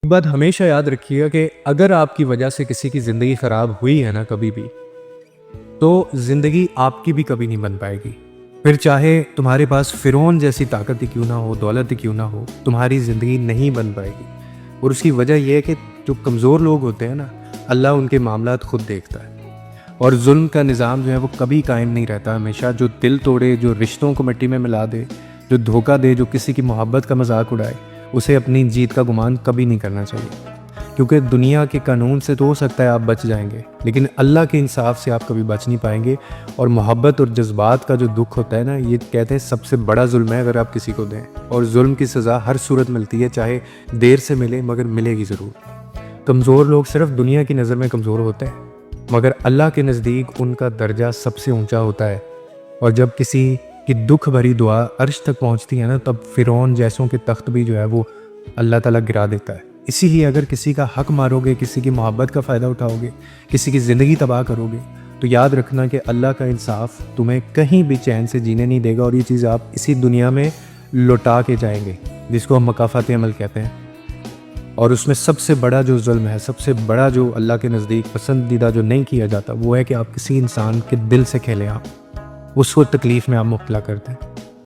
एक बात हमेशा याद रखिएगा कि अगर आपकी वजह से किसी की ज़िंदगी ख़राब हुई है ना कभी भी, तो ज़िंदगी आपकी भी कभी नहीं बन पाएगी। फिर चाहे तुम्हारे पास फ़िरौन जैसी ताकत ही क्यों ना हो, दौलत ही क्यों ना हो, तुम्हारी ज़िंदगी नहीं बन पाएगी। और उसकी वजह यह है कि जो कमज़ोर लोग होते हैं ना, अल्लाह उनके मामलात खुद देखता है। और जुल्म का निज़ाम जो है वो कभी कायम नहीं रहता हमेशा। जो दिल तोड़े, जो रिश्तों को मिट्टी में मिला दे, जो धोखा दे, जो किसी की मोहब्बत का मजाक उड़ाए, उसे अपनी जीत का गुमान कभी नहीं करना चाहिए। क्योंकि दुनिया के कानून से तो हो सकता है आप बच जाएंगे, लेकिन अल्लाह के इंसाफ से आप कभी बच नहीं पाएंगे। और मोहब्बत और जज्बात का जो दुख होता है ना, ये कहते हैं सबसे बड़ा जुल्म है अगर आप किसी को दें। और जुल्म की सज़ा हर सूरत मिलती है, चाहे देर से मिले मगर मिलेगी ज़रूर। कमज़ोर लोग सिर्फ दुनिया की नज़र में कमज़ोर होते हैं, मगर अल्लाह के नज़दीक उनका दर्जा सबसे ऊंचा होता है। और जब किसी की दुख भरी दुआ अर्श तक पहुंचती है ना, तब फ़िरौन जैसों के तख्त भी जो है वो अल्लाह ताला गिरा देता है। इसी ही अगर किसी का हक मारोगे, किसी की मोहब्बत का फ़ायदा उठाओगे, किसी की ज़िंदगी तबाह करोगे, तो याद रखना कि अल्लाह का इंसाफ तुम्हें कहीं भी चैन से जीने नहीं देगा। और ये चीज़ आप इसी दुनिया में लौटा के जाएंगे, जिसको हम मकाफ़ात अमल कहते हैं। और उसमें सबसे बड़ा जो जुल्म है, सबसे बड़ा जो अल्लाह के नज़दीक पसंदीदा जो नहीं किया जाता, वो है कि आप किसी इंसान के दिल से खेलें, आप उसको तकलीफ़ में आप मुब्तला करते हैं।